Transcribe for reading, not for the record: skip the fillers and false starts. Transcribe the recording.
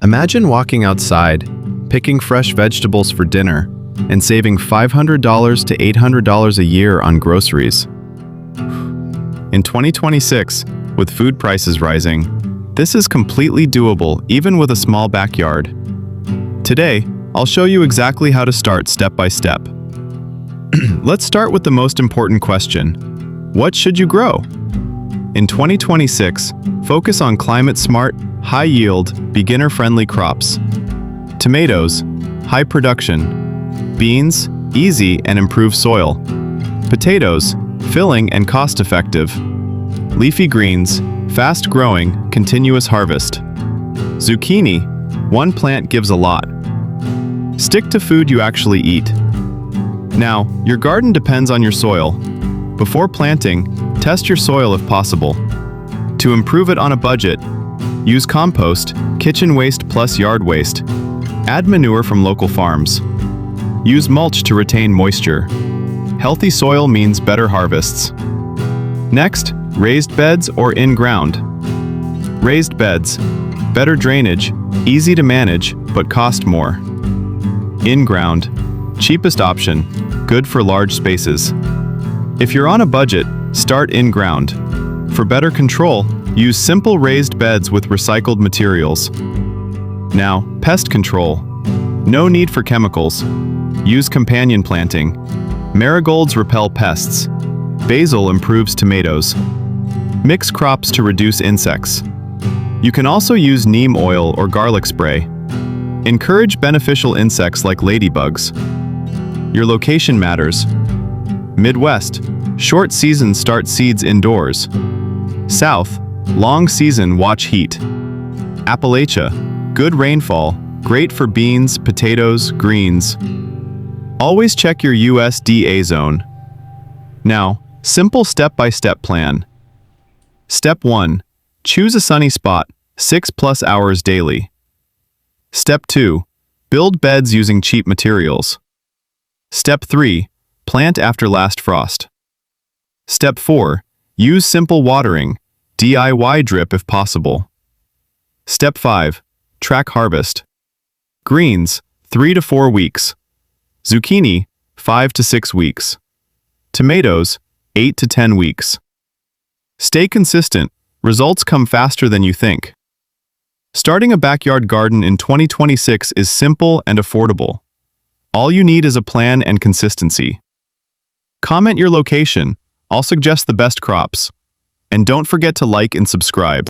Imagine walking outside, picking fresh vegetables for dinner, and saving $500 to $800 a year on groceries. In 2026, with food prices rising, this is completely doable even with a small backyard. Today, I'll show you exactly how to start step by step. Let's start with the most important question. What should you grow? In 2026, focus on climate-smart, high-yield, beginner-friendly crops. Tomatoes, high production. Beans, easy and improved soil. Potatoes, filling and cost-effective. Leafy greens, fast-growing, continuous harvest. Zucchini, one plant gives a lot. Stick to food you actually eat. Now, your garden depends on your soil. Before planting, test your soil if possible. To improve it on a budget, use compost, kitchen waste plus yard waste. Add manure from local farms. Use mulch to retain moisture. Healthy soil means better harvests. Next, raised beds or in-ground. Raised beds, better drainage, easy to manage, but cost more. In-ground, cheapest option, good for large spaces. If you're on a budget, start in-ground. For better control, use simple raised beds with recycled materials. Now, pest control. No need for chemicals. Use companion planting. Marigolds repel pests. Basil improves tomatoes. Mix crops to reduce insects. You can also use neem oil or garlic spray. Encourage beneficial insects like ladybugs. Your location matters. Midwest, short season start seeds indoors. South, long season watch heat. Appalachia, good rainfall, great for beans, potatoes, greens. Always check your USDA zone. Now, simple step-by-step plan. Step 1. Choose a sunny spot, 6+ hours daily. Step 2. Build beds using cheap materials. Step 3. Plant after last frost. Step 4. Use simple watering, DIY drip if possible. Step 5. Track harvest. Greens, 3 to 4 weeks. Zucchini, 5 to 6 weeks. Tomatoes, 8 to 10 weeks. Stay consistent, results come faster than you think. Starting a backyard garden in 2026 is simple and affordable. All you need is a plan and consistency. Comment your location, I'll suggest the best crops. And don't forget to like and subscribe.